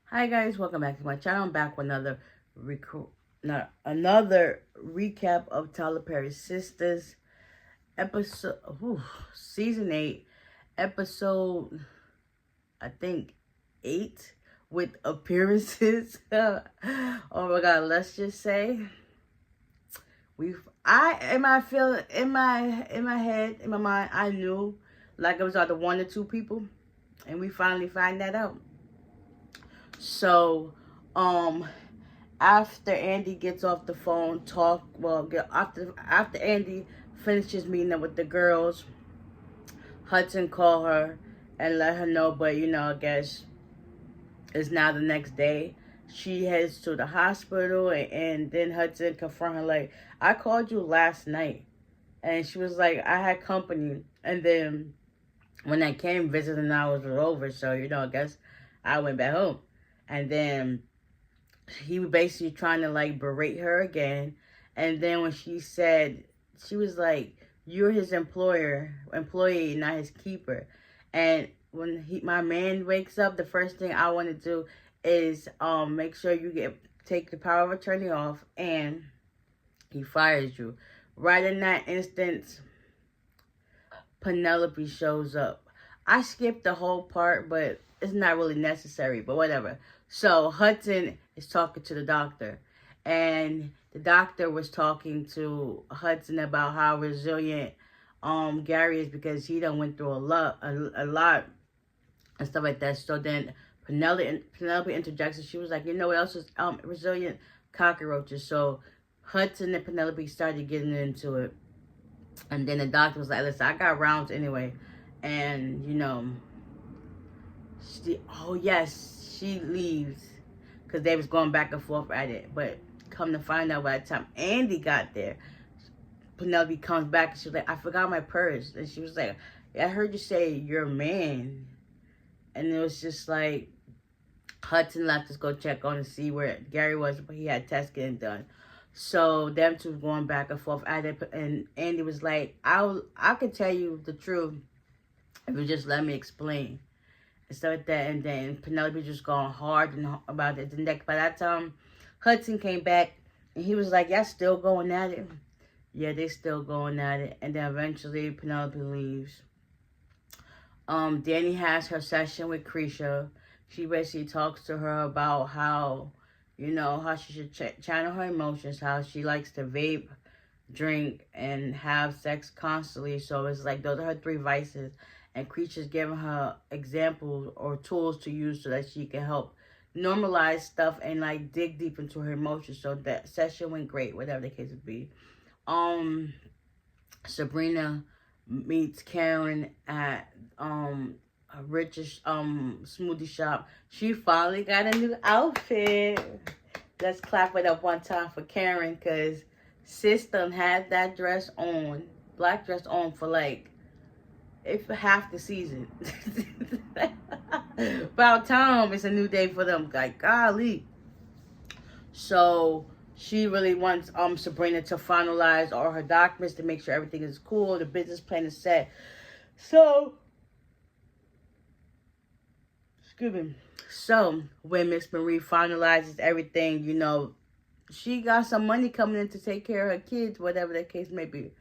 Hi guys, welcome back to my channel. I'm back with another recap of Tyler Perry's Sistas episode, season 8, episode I think 8 with appearances. Oh my god, let's just say in my head, in my mind, I knew like it was either one or two people, and we finally find that out. So, um, after Andy gets off the phone, after Andy finishes meeting up with the girls, Hudson call her and let her know. But I guess it's now the next day. She heads to the hospital, and then Hudson confront her like, "I called you last night," and she was like, "I had company," and then when I came, visiting hours were over. So I guess I went back home, and then he was basically trying to like berate her again. And then when she said, she was like, "You're his employee, not his keeper." And when my man wakes up, the first thing I want to do is make sure you take the power of attorney off, and he fires you. Right in that instance, Penelope shows up. I skipped the whole part, but it's not really necessary, but whatever. So Hudson is talking to the doctor, and the doctor was talking to Hudson about how resilient Gary is because he done went through a lot and stuff like that. So then Penelope interjects, and she was like, "You know what else is resilient? Cockroaches." So Hudson and Penelope started getting into it. And then the doctor was like, "Listen, I got rounds anyway." And, oh yes, she leaves because they was going back and forth at it. But come to find out, by the time Andy got there, Penelope comes back and she was like, "I forgot my purse." And she was like, "I heard you say you're a man." And it was just like, Hudson left to go check on and see where Gary was, but he had tests getting done. So them two going back and forth at it, and Andy was like, I could tell you the truth if you just let me explain." And stuff like that. And then Penelope just going hard and about it. The next, by that time, Hudson came back and he was like, "Y'all still going at it?" Yeah, they still going at it. And then eventually Penelope leaves. Danny has her session with Krisha. She basically talks to her about how she should channel her emotions, how she likes to vape, drink, and have sex constantly. So it's like those are her three vices. And Krisha's giving her examples or tools to use so that she can help normalize stuff and like dig deep into her emotions. So that session went great, whatever the case would be. Um, Sabrina meets Karen at a Rich's smoothie shop. She finally got a new outfit. Let's clap it up one time for Karen, because System had that dress on, black dress on, for like half the season. About time it's a new day for them. Like, golly. So she really wants Sabrina to finalize all her documents to make sure everything is cool. The business plan is set. So, excuse me. So when Miss Marie finalizes everything, she got some money coming in to take care of her kids, whatever the case may be.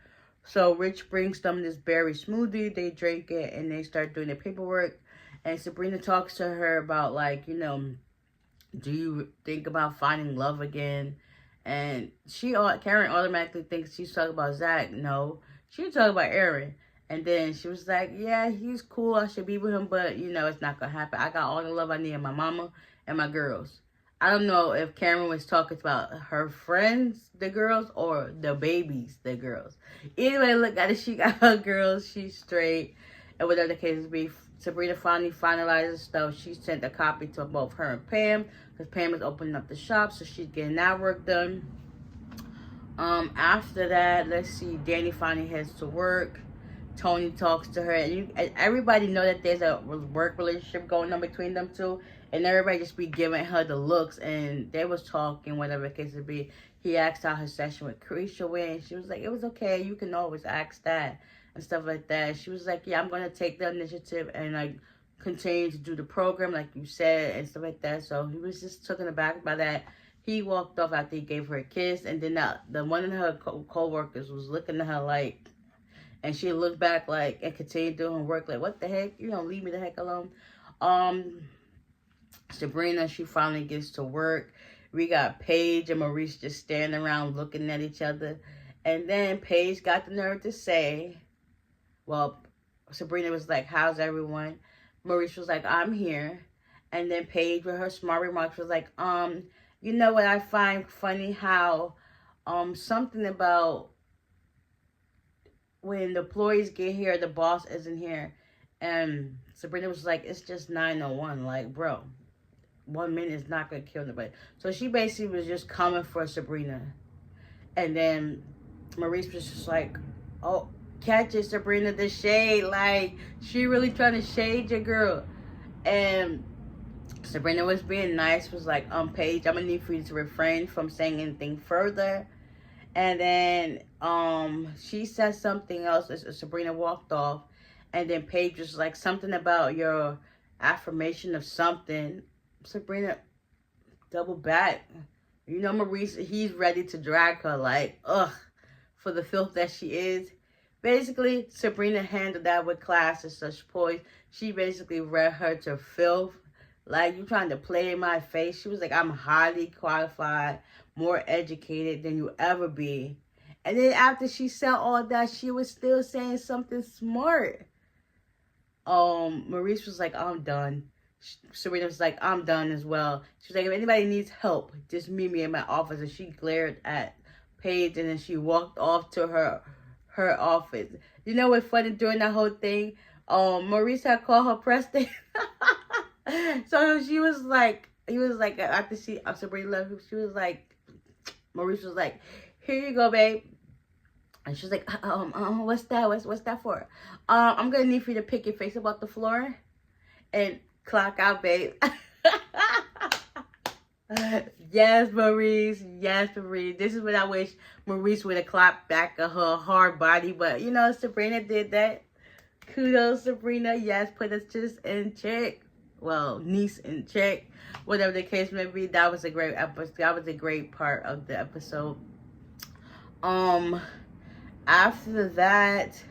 So Rich brings them this berry smoothie. They drink it and they start doing the paperwork. And Sabrina talks to her about, like, do you think about finding love again? And Karen automatically thinks she's talking about Zach. No, she was talking about Aaron. And then she was like, "Yeah, he's cool. I should be with him, but it's not gonna happen. I got all the love I need in my mama and my girls." I don't know if Karen was talking about her friends, the girls, or the babies, the girls. Anyway, look at it. She got her girls. She's straight. And whatever the case be, Sabrina finally finalizes stuff. She sent a copy to both her and Pam, because Pam is opening up the shop, so she's getting that work done. After that, let's see. Danny finally heads to work. Tony talks to her, and everybody know that there's a work relationship going on between them two, and everybody just be giving her the looks, and they was talking, whatever the case would be. He asked how her session with Carisha went, and she was like, "It was okay. You can always ask that," and stuff like that. She was like, "Yeah, I'm gonna take the initiative and like continue to do the program like you said and stuff like that. So he was just taken aback by that. He walked off after he gave her a kiss, and then the one of her co-workers was looking at her like, and she looked back like and continued doing her work like, what the heck? You don't leave me the heck alone. Sabrina, she finally gets to work. We got Paige and Maurice just standing around looking at each other. And then Paige got the nerve to say, well, Sabrina was like, how's everyone? Maurice was like, I'm here. And then Paige, with her smart remarks, was like, you know what I find funny? How, something about when the employees get here, the boss isn't here. And Sabrina was like, it's just 9:01. Like, bro, 1 minute is not going to kill nobody. So she basically was just coming for Sabrina. And then Maurice was just like, oh, catch it, Sabrina, the shade. Like, she really trying to shade your girl. And Sabrina was being nice, was like, Paige, I'm going to need for you to refrain from saying anything further. And then she said something else as Sabrina walked off. And then Paige was like, something about your affirmation of something. Sabrina double back. You know, Maurice, he's ready to drag her like, ugh, for the filth that she is. Basically, Sabrina handled that with class and such poise. She basically read her to filth. Like, you trying to play in my face. She was like, I'm highly qualified, more educated than you ever be. And then after she said all that, she was still saying something smart. Maurice was like, I'm done. Serena was like, I'm done as well. She was like, if anybody needs help, just meet me in my office. And she glared at Paige, and then she walked off to her office. You know what's funny during that whole thing? Maurice had called her Preston. So he was like, after Sabrina left, she was like, Maurice was like, here you go, babe. And she was like, what's that? What's that for? I'm gonna need for you to pick your face up off the floor and clock out, babe. Yes, Maurice. Yes, Maurice. This is what I wish Maurice would have clapped back at her hard body. But, you know, Sabrina did that. Kudos, Sabrina. Yes, put us just in check. Well, niece in check. Whatever the case may be. That was a great episode. That was a great part of the episode. After that,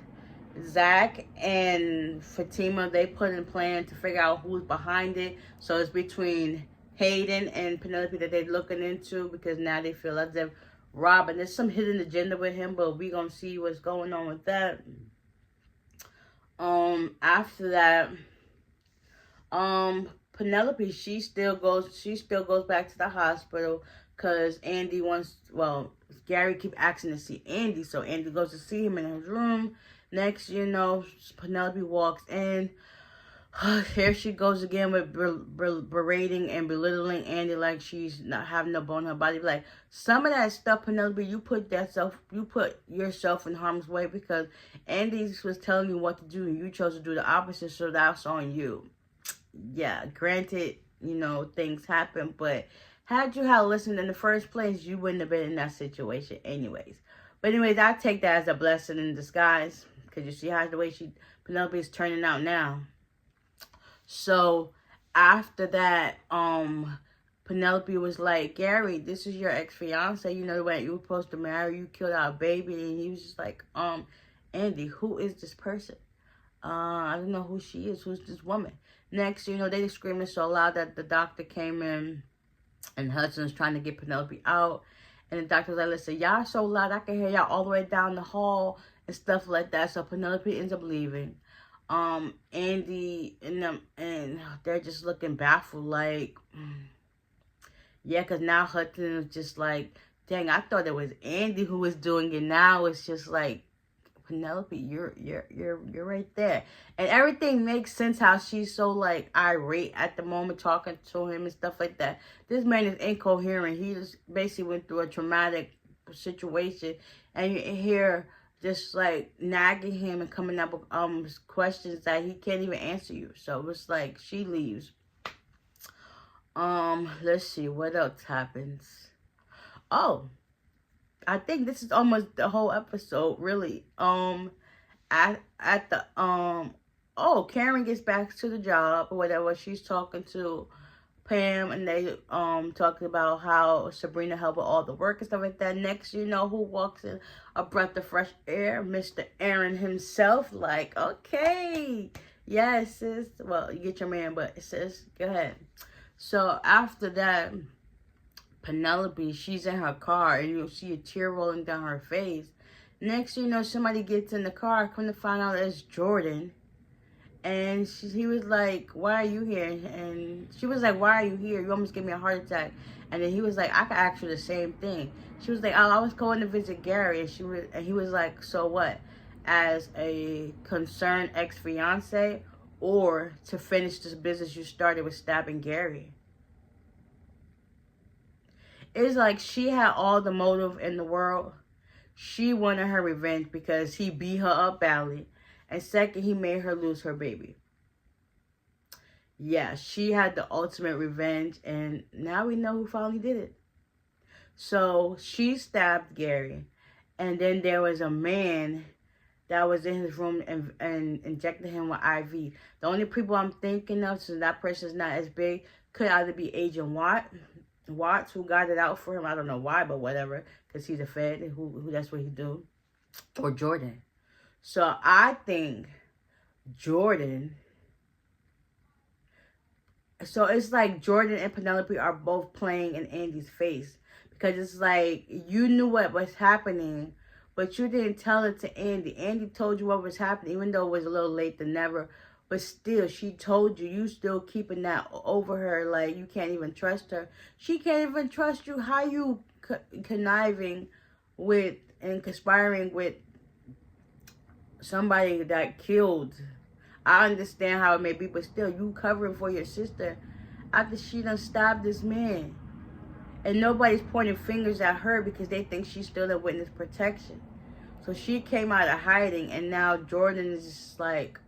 Zach and Fatima, they put in plan to figure out who's behind it. So it's between Hayden and Penelope that they're looking into, because now they feel as if Robin, there's some hidden agenda with him, but we gonna see what's going on with that. After that, Penelope, she still goes back to the hospital because Andy wants, well, Gary keep asking to see Andy, so Andy goes to see him in his room. Next, you know, Penelope walks in. Here she goes again with berating and belittling Andy like she's not having no bone in her body. Like, some of that stuff, Penelope, you put yourself in harm's way because Andy was telling you what to do and you chose to do the opposite, so that's on you. Yeah, granted, you know, things happen, but had you had listened in the first place, you wouldn't have been in that situation anyways. But anyways, I take that as a blessing in disguise, because you see how the way Penelope is turning out now. So after that, Penelope was like, Gary, this is your ex-fiance, you know, when you were supposed to marry, you killed our baby. And he was just like, Andy, who is this person? I don't know who she is. Who's this woman? Next, you know, they were screaming so loud that the doctor came in, and Hudson's trying to get Penelope out. And the doctor was like, listen, y'all so loud, I can hear y'all all the way down the hall and stuff like that. So Penelope ends up leaving. Andy and them, and they're just looking baffled, like, yeah, because now Hudson is just like, dang, I thought it was Andy who was doing it. Now it's just like, Penelope, you're right there. And everything makes sense how she's so like irate at the moment talking to him and stuff like that. This man is incoherent. He just basically went through a traumatic situation, and you hear just like nagging him and coming up with questions that he can't even answer you. So it's like she leaves. Let's see what else happens. Oh, I think this is almost the whole episode, really. At the oh, Karen gets back to the job or whatever. She's talking to Pam, and they talking about how Sabrina helped with all the work and stuff like that. Next, you know, who walks in, a breath of fresh air, Mr. Aaron himself. Like, okay, yes, sis. Well, you get your man, but sis, go ahead. So after that, Penelope, she's in her car, and you'll see a tear rolling down her face. Next, you know, somebody gets in the car. Come to find out it's Jordan. And he was like, why are you here? And she was like, why are you here? You almost gave me a heart attack. And then he was like, I could ask you the same thing. She was like, oh, I was going to visit Gary. And he was like, so what? As a concerned ex-fiance, or to finish this business you started with stabbing Gary? It's like she had all the motive in the world. She wanted her revenge because he beat her up badly. And second, he made her lose her baby. Yeah, she had the ultimate revenge. And now we know who finally did it. So she stabbed Gary. And then there was a man that was in his room and injected him with IV. The only people I'm thinking of, since that person's not as big, could either be Agent Watts, who got it out for him. I don't know why, but whatever. Because he's a Fed, who that's what he do. Or Jordan. So I think Jordan. So it's like Jordan and Penelope are both playing in Andy's face. Because it's like, you knew what was happening, but you didn't tell it to Andy. Andy told you what was happening, even though it was a little late than never. But still, she told you. You still keeping that over her. Like, you can't even trust her. She can't even trust you. How you conniving with and conspiring with somebody that killed? I understand how it may be, but still, you covering for your sister after she done stabbed this man. And nobody's pointing fingers at her because they think she's still in witness protection. So she came out of hiding, and now Jordan is just like,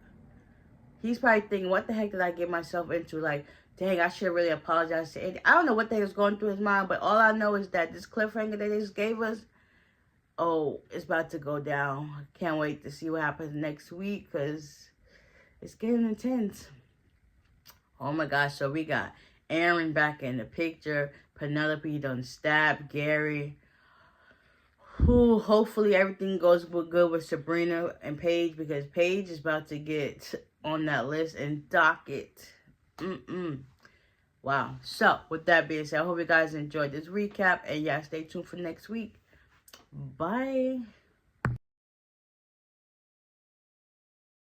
he's probably thinking, what the heck did I get myself into? Like, dang, I should really apologize to Andy. I don't know what the heck is going through his mind, but all I know is that this cliffhanger that they just gave us, oh, it's about to go down. I can't wait to see what happens next week because it's getting intense. Oh my gosh, so we got Aaron back in the picture. Penelope done stabbed Gary. Who hopefully everything goes good with Sabrina and Paige, because Paige is about to get on that list and docket. Wow. So with that being said, I hope you guys enjoyed this recap, and yeah, stay tuned for next week. Bye.